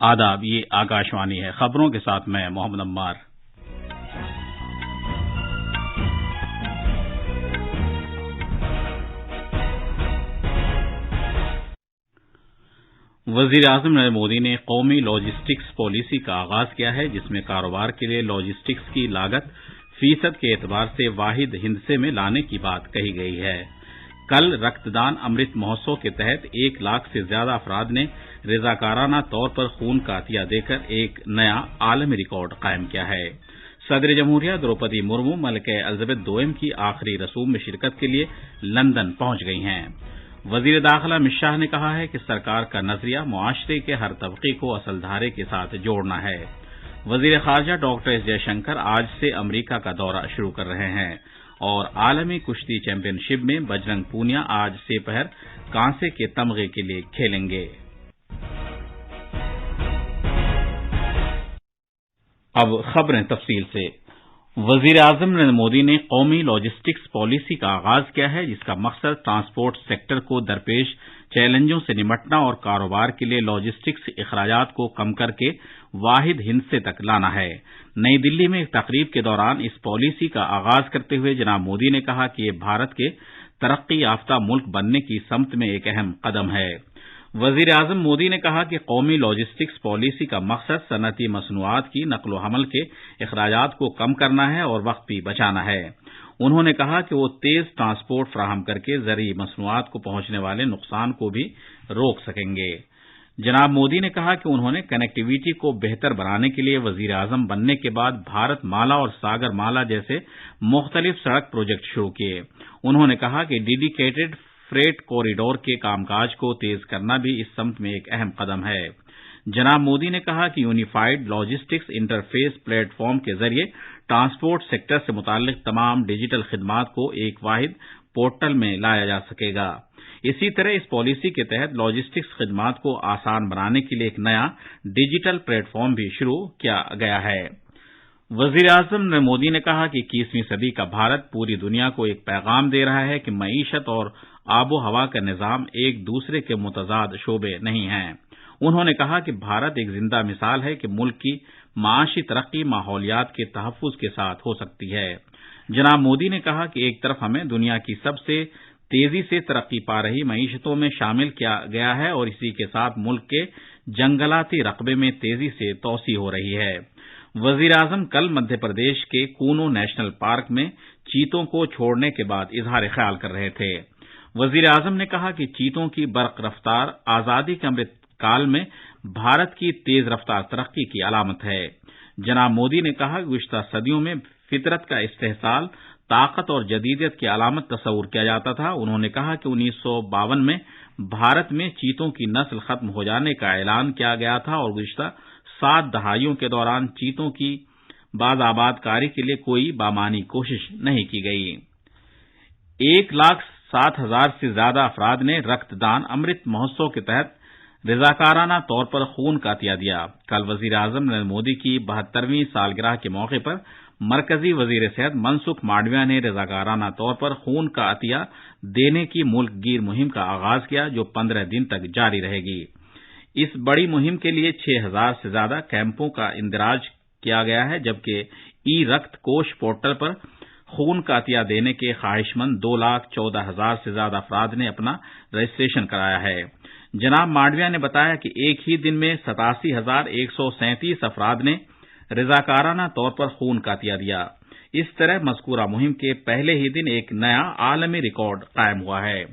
آداب، یہ آکاشوانی ہے۔ خبروں کے ساتھ میں محمد عمار۔ وزیر اعظم نریندر مودی نے قومی لاجسٹکس پالیسی کا آغاز کیا ہے، جس میں کاروبار کے لیے لاجسٹکس کی لاگت فیصد کے اعتبار سے واحد ہندسے میں لانے کی بات کہی گئی ہے۔ کل رکتدان امرت مہوتسو کے تحت 1 لاکھ سے زیادہ افراد نے رضاکارانہ طور پر خون کا عطیہ دے کر ایک نیا عالمی ریکارڈ قائم کیا ہے۔ صدر جمہوریہ دروپدی مرمو ملکہ الزبیتھ دوئم کی آخری رسوم میں شرکت کے لیے لندن پہنچ گئی ہیں۔ وزیر داخلہ امت شاہ نے کہا ہے کہ سرکار کا نظریہ معاشرے کے ہر طبقے کو اصل دھارے کے ساتھ جوڑنا ہے۔ وزیر خارجہ ڈاکٹر ایس جے شنکر آج سے امریکہ کا دورہ شروع کر رہے ہیں اور عالمی کشتی چیمپئن شپ میں بجرنگ پونیا آج سے پہر کانسے کے تمغے کے لیے کھیلیں گے۔ اب خبریں تفصیل سے۔ وزیر اعظم نریندر مودی نے قومی لاجسٹکس پالیسی کا آغاز کیا ہے، جس کا مقصد ٹرانسپورٹ سیکٹر کو درپیش چیلنجوں سے نمٹنا اور کاروبار کے لیے لاجسٹکس اخراجات کو کم کر کے واحد ہندسے تک لانا ہے۔ نئی دلی میں ایک تقریب کے دوران اس پالیسی کا آغاز کرتے ہوئے جناب مودی نے کہا کہ یہ بھارت کے ترقی یافتہ ملک بننے کی سمت میں ایک اہم قدم ہے۔ وزیر اعظم مودی نے کہا کہ قومی لاجسٹکس پالیسی کا مقصد صنعتی مصنوعات کی نقل و حمل کے اخراجات کو کم کرنا ہے اور وقت بھی بچانا ہے۔ انہوں نے کہا کہ وہ تیز ٹرانسپورٹ فراہم کر کے زرعی مصنوعات کو پہنچنے والے نقصان کو بھی روک سکیں گے۔ جناب مودی نے کہا کہ انہوں نے کنیکٹیویٹی کو بہتر بنانے کے لیے وزیر اعظم بننے کے بعد بھارت مالا اور ساگر مالا جیسے مختلف سڑک پروجیکٹ شروع کیے۔ انہوں نے کہا کہ ڈیڈیکیٹڈ فریٹ کوریڈور کے کام کاج کو تیز کرنا بھی اس سمت میں ایک اہم قدم ہے۔ جناب مودی نے کہا کہ unified logistics interface plate form کے ذریعے ٹرانسپورٹ سیکٹر سے متعلق تمام ڈیجیٹل خدمات کو ایک واحد پورٹل میں لایا جا سکے گا۔ اسی طرح اس پالیسی کے تحت لاجسٹکس خدمات کو آسان بنانے کے لیے ایک نیا ڈیجیٹل پلیٹ فارم بھی شروع کیا گیا ہے۔ وزیر اعظم نریندر مودی نے کہا کہ 21ویں صدی کا بھارت پوری دنیا کو ایک پیغام دے رہا ہے کہ معیشت اور آب و ہوا کا نظام ایک دوسرے کے متضاد شعبے نہیں ہیں۔ انہوں نے کہا کہ بھارت ایک زندہ مثال ہے کہ ملک کی معاشی ترقی ماحولیات کے تحفظ کے ساتھ ہو سکتی ہے۔ جناب مودی نے کہا کہ ایک طرف ہمیں دنیا کی سب سے تیزی سے ترقی پا رہی معیشتوں میں شامل کیا گیا ہے اور اسی کے ساتھ ملک کے جنگلاتی رقبے میں تیزی سے توسیع ہو رہی ہے۔ وزیر اعظم کل مدھیہ پردیش کے کونو نیشنل پارک میں چیتوں کو چھوڑنے کے بعد اظہار خیال کر رہے تھے۔ وزیر اعظم نے کہا کہ چیتوں کی برق رفتار آزادی کے امرت کال میں بھارت کی تیز رفتار ترقی کی علامت ہے۔ جناب مودی نے کہا کہ گزشتہ صدیوں میں فطرت کا استحصال طاقت اور جدیدیت کی علامت تصور کیا جاتا تھا۔ انہوں نے کہا کہ 1952 میں بھارت میں چیتوں کی نسل ختم ہو جانے کا اعلان کیا گیا تھا اور گزشتہ 7 دہائیوں کے دوران چیتوں کی باز آباد کاری کے لیے کوئی بامعنی کوشش نہیں کی گئی۔ 1,07,000 سے زیادہ افراد نے رکتدان امرت مہوتسو کے تحت رضاکارانہ طور پر خون کا عطیہ دیا۔ کل وزیر اعظم نریندر مودی کی 72ویں سالگرہ کے موقع پر مرکزی وزیر صحت منسکھ مانڈویہ نے رضاکارانہ طور پر خون کا عطیہ دینے کی ملک گیر مہم کا آغاز کیا، جو 15 دن تک جاری رہے گی۔ اس بڑی مہم کے لیے 6,000 سے زیادہ کیمپوں کا اندراج کیا گیا ہے، جبکہ ای رکت کوش پورٹل پر خون کا عطیہ دینے کے خواہش مند 2,14,000 سے زیادہ افراد نے اپنا رجسٹریشن کرایا ہے۔ جناب مانڈویہ نے بتایا کہ ایک ہی دن میں 87,137 افراد نے رضاکارانہ طور پر خون کا عطیہ دیا۔ اس طرح مذکورہ مہم کے پہلے ہی دن ایک نیا عالمی ریکارڈ قائم ہوا ہے۔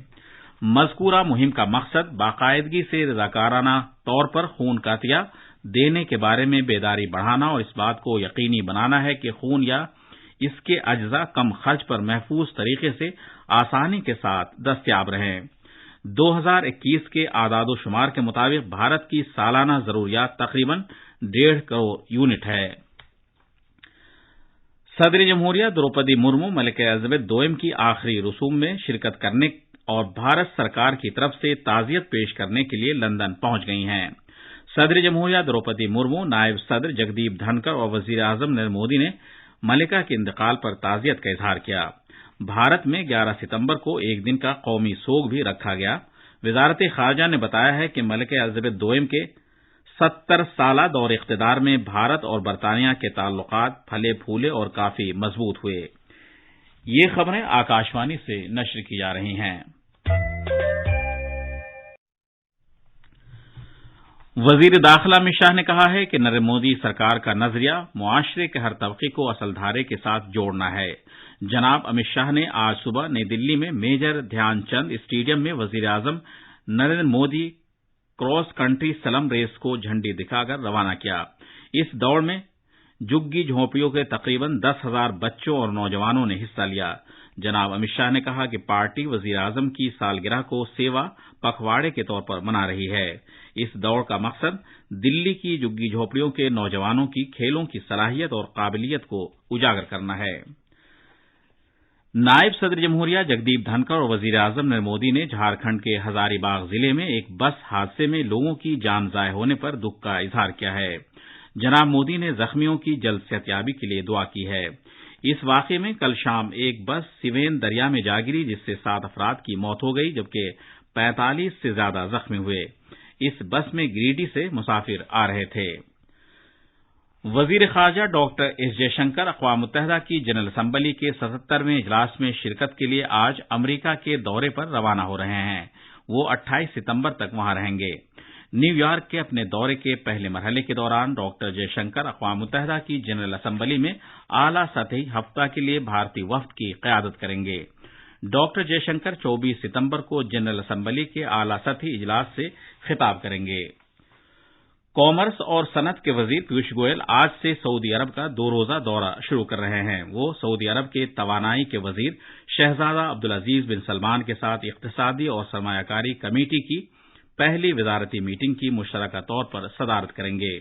مذکورہ مہم کا مقصد باقاعدگی سے رضاکارانہ طور پر خون کا عطیہ دینے کے بارے میں بیداری بڑھانا اور اس بات کو یقینی بنانا ہے کہ خون یا اس کے اجزاء کم خرچ پر محفوظ طریقے سے آسانی کے ساتھ دستیاب رہیں۔ 2021 کے اعداد و شمار کے مطابق بھارت کی سالانہ ضروریات تقریباً 1.5 کروڑ یونٹ ہے۔ صدر جمہوریہ دروپدی مرمو ملکہ الزبیتھ دوئم کی آخری رسوم میں شرکت کرنے اور بھارت سرکار کی طرف سے تعزیت پیش کرنے کے لیے لندن پہنچ گئی ہیں۔ صدر جمہوریہ دروپدی مرمو، نائب صدر جگدیپ دھنکر اور وزیر اعظم نریندر مودی نے ملکہ کے انتقال پر تعزیت کا اظہار کیا۔ بھارت میں 11 ستمبر کو ایک دن کا قومی سوگ بھی رکھا گیا۔ وزارت خارجہ نے بتایا ہے کہ ملکہ الزبیتھ دوئم کے 70 سالہ دور اقتدار میں بھارت اور برطانیہ کے تعلقات پھلے پھولے اور کافی مضبوط ہوئے۔ یہ خبریں آکاشوانی سے نشر کی جا رہی ہیں۔ وزیر داخلہ امت شاہ نے کہا ہے کہ نریندر مودی سرکار کا نظریہ معاشرے کے ہر طبقے کو اصل دھارے کے ساتھ جوڑنا ہے۔ جناب امت شاہ نے آج صبح نئی دلی میں میجر دھیان چند اسٹیڈیم میں وزیر اعظم نریندر مودی کراس کنٹری سلم ریس کو جھنڈی دکھا کر روانہ کیا۔ اس دوڑ میں جھگی جھونپڑیوں کے تقریباً 10,000 بچوں اور نوجوانوں نے حصہ لیا۔ جناب امت شاہ نے کہا کہ پارٹی وزیر اعظم کی سالگرہ کو سیوا پکھواڑے کے طور پر منا رہی ہے۔ اس دوڑ کا مقصد دلی کی جھگی جھونپڑیوں کے نوجوانوں کی کھیلوں کی صلاحیت اور قابلیت کو اجاگر کرنا ہے۔ نائب صدر جمہوریہ جگدیپ دھنکر اور وزیر اعظم نریندر مودی نے جھارکھنڈ کے ہزاری باغ ضلع میں ایک بس حادثے میں لوگوں کی جان ضائع ہونے پر دکھ کا اظہار کیا ہے۔ جناب مودی نے زخمیوں کی جلد صحتیابی کے لیے دعا کی ہے۔ اس واقعے میں کل شام ایک بس سوین دریا میں جا گری جس سے 7 افراد کی موت ہو گئی جبکہ 45 سے زیادہ زخمی ہوئے۔ اس بس میں گریڈی سے مسافر آ رہے تھے۔ وزیر خارجہ ڈاکٹر ایس جے شنکر اقوام متحدہ کی جنرل اسمبلی کے 77ویں اجلاس میں شرکت کے لیے آج امریکہ کے دورے پر روانہ ہو رہے ہیں۔ وہ 28 ستمبر تک وہاں رہیں گے۔ نیو یارک کے اپنے دورے کے پہلے مرحلے کے دوران ڈاکٹر جے شنکر اقوام متحدہ کی جنرل اسمبلی میں اعلیٰ سطحی ہفتہ کے لیے بھارتی وفد کی قیادت کریں گے۔ ڈاکٹر جے شنکر 24 ستمبر کو جنرل اسمبلی کے اعلیٰ سطحی اجلاس سے خطاب کریں گے۔ کامرس اور صنعت کے وزیر پیوش گوئل آج سے سعودی عرب کا 2 روزہ دورہ شروع کر رہے ہیں۔ وہ سعودی عرب کے توانائی کے وزیر شہزادہ عبدالعزیز بن سلمان کے ساتھ اقتصادی اور سرمایہ کاری کمیٹی کی پہلی وزارتی میٹنگ کی مشترکہ طور پر صدارت کریں گے۔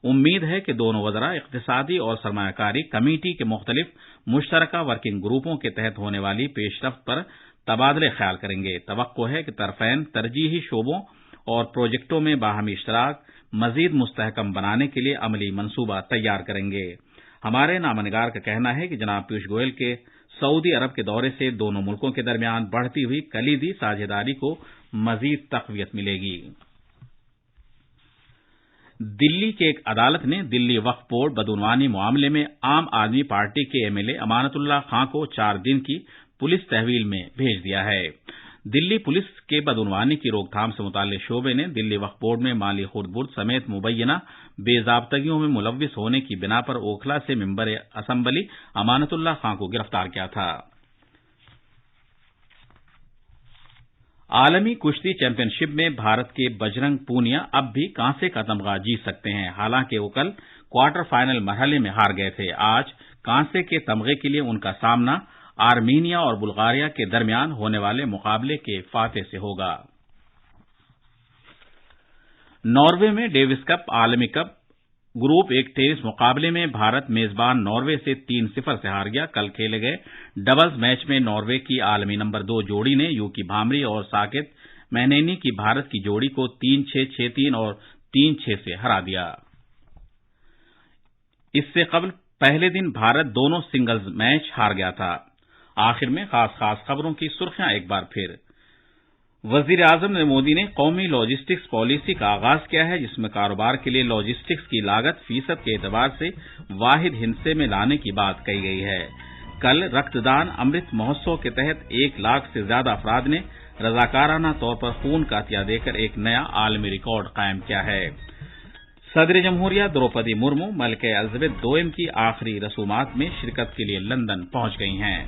امید ہے کہ دونوں وزراء اقتصادی اور سرمایہ کاری کمیٹی کے مختلف مشترکہ ورکنگ گروپوں کے تحت ہونے والی پیش رفت پر تبادلہ خیال کریں گے۔ توقع ہے کہ طرفین ترجیحی شعبوں اور پروجیکٹوں میں باہمی اشتراک مزید مستحکم بنانے کے لیے عملی منصوبہ تیار کریں گے۔ ہمارے نامہ نگار کا کہنا ہے کہ جناب پیوش گوئل کے سعودی عرب کے دورے سے دونوں ملکوں کے درمیان بڑھتی ہوئی کلیدی ساجھیداری کو مزید تقویت ملے گی۔ دلی کی ایک عدالت نے دلی وقف بورڈ بدعنوانی معاملے میں عام آدمی پارٹی کے MLA امانت اللہ خان کو 4 دن کی پولیس تحویل میں بھیج دیا ہے۔ دلی پولیس کے بدعنوانی کی روک تھام سے متعلق شعبے نے دلی وقف بورڈ میں مالی خرد برد سمیت مبینہ بے ضابطگیوں میں ملوث ہونے کی بنا پر اوکھلا سے ممبر اسمبلی امانت اللہ خان کو گرفتار کیا تھا۔ عالمی کشتی چیمپئن شپ میں بھارت کے بجرنگ پونیا اب بھی کانسے کا تمغہ جیت سکتے ہیں، حالانکہ وہ کل کوارٹر فائنل مرحلے میں ہار گئے تھے۔ آج کانسے کے تمغے کے لیے ان کا سامنا آرمینیا اور بلغاریہ کے درمیان ہونے والے مقابلے کے فاتح سے ہوگا۔ ناروے میں ڈیوس کپ عالمی کپ گروپ ایک ٹینس مقابلے میں بھارت میزبان ناروے سے 3-0 سے ہار گیا۔ کل کھیلے گئے ڈبلز میچ میں ناروے کی عالمی نمبر 2 جوڑی نے یوکی بھامری اور ساکت مہنینی کی بھارت کی جوڑی کو 3-6, 6-3 اور 3-6 سے ہرا دیا۔ اس سے قبل پہلے دن بھارت دونوں سنگلز میچ ہار گیا تھا۔ آخر میں خاص خبروں کی سرخیاں ایک بار پھر۔ وزیر اعظم نریندر مودی نے قومی لاجسٹکس پالیسی کا آغاز کیا ہے، جس میں کاروبار کے لیے لاجسٹکس کی لاگت فیصد کے اعتبار سے واحد ہندسے میں لانے کی بات کہی گئی ہے۔ کل رکت دان امرت مہوتسو کے تحت 1 لاکھ سے زیادہ افراد نے رضاکارانہ طور پر خون کا عطیہ دے کر ایک نیا عالمی ریکارڈ قائم کیا ہے۔ صدر جمہوریہ دروپدی مرمو ملکہ الزبیتھ دوئم کی آخری رسومات میں شرکت کے لیے لندن پہنچ گئی ہیں۔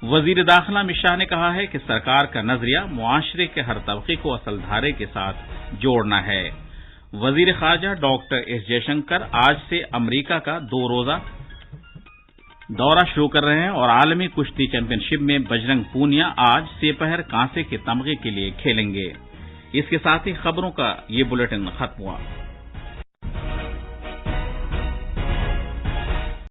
وزیر داخلہ امت شاہ نے کہا ہے کہ سرکار کا نظریہ معاشرے کے ہر طبقے کو اصل دھارے کے ساتھ جوڑنا ہے۔ وزیر خارجہ ڈاکٹر ایس جے شنکر آج سے امریکہ کا 2 روزہ دورہ شروع کر رہے ہیں اور عالمی کشتی چیمپئن شپ میں بجرنگ پونیا آج سپہر کانسے کے تمغے کے لیے کھیلیں گے۔ اس کے ساتھ ہی خبروں کا یہ بلیٹن ختم ہوا۔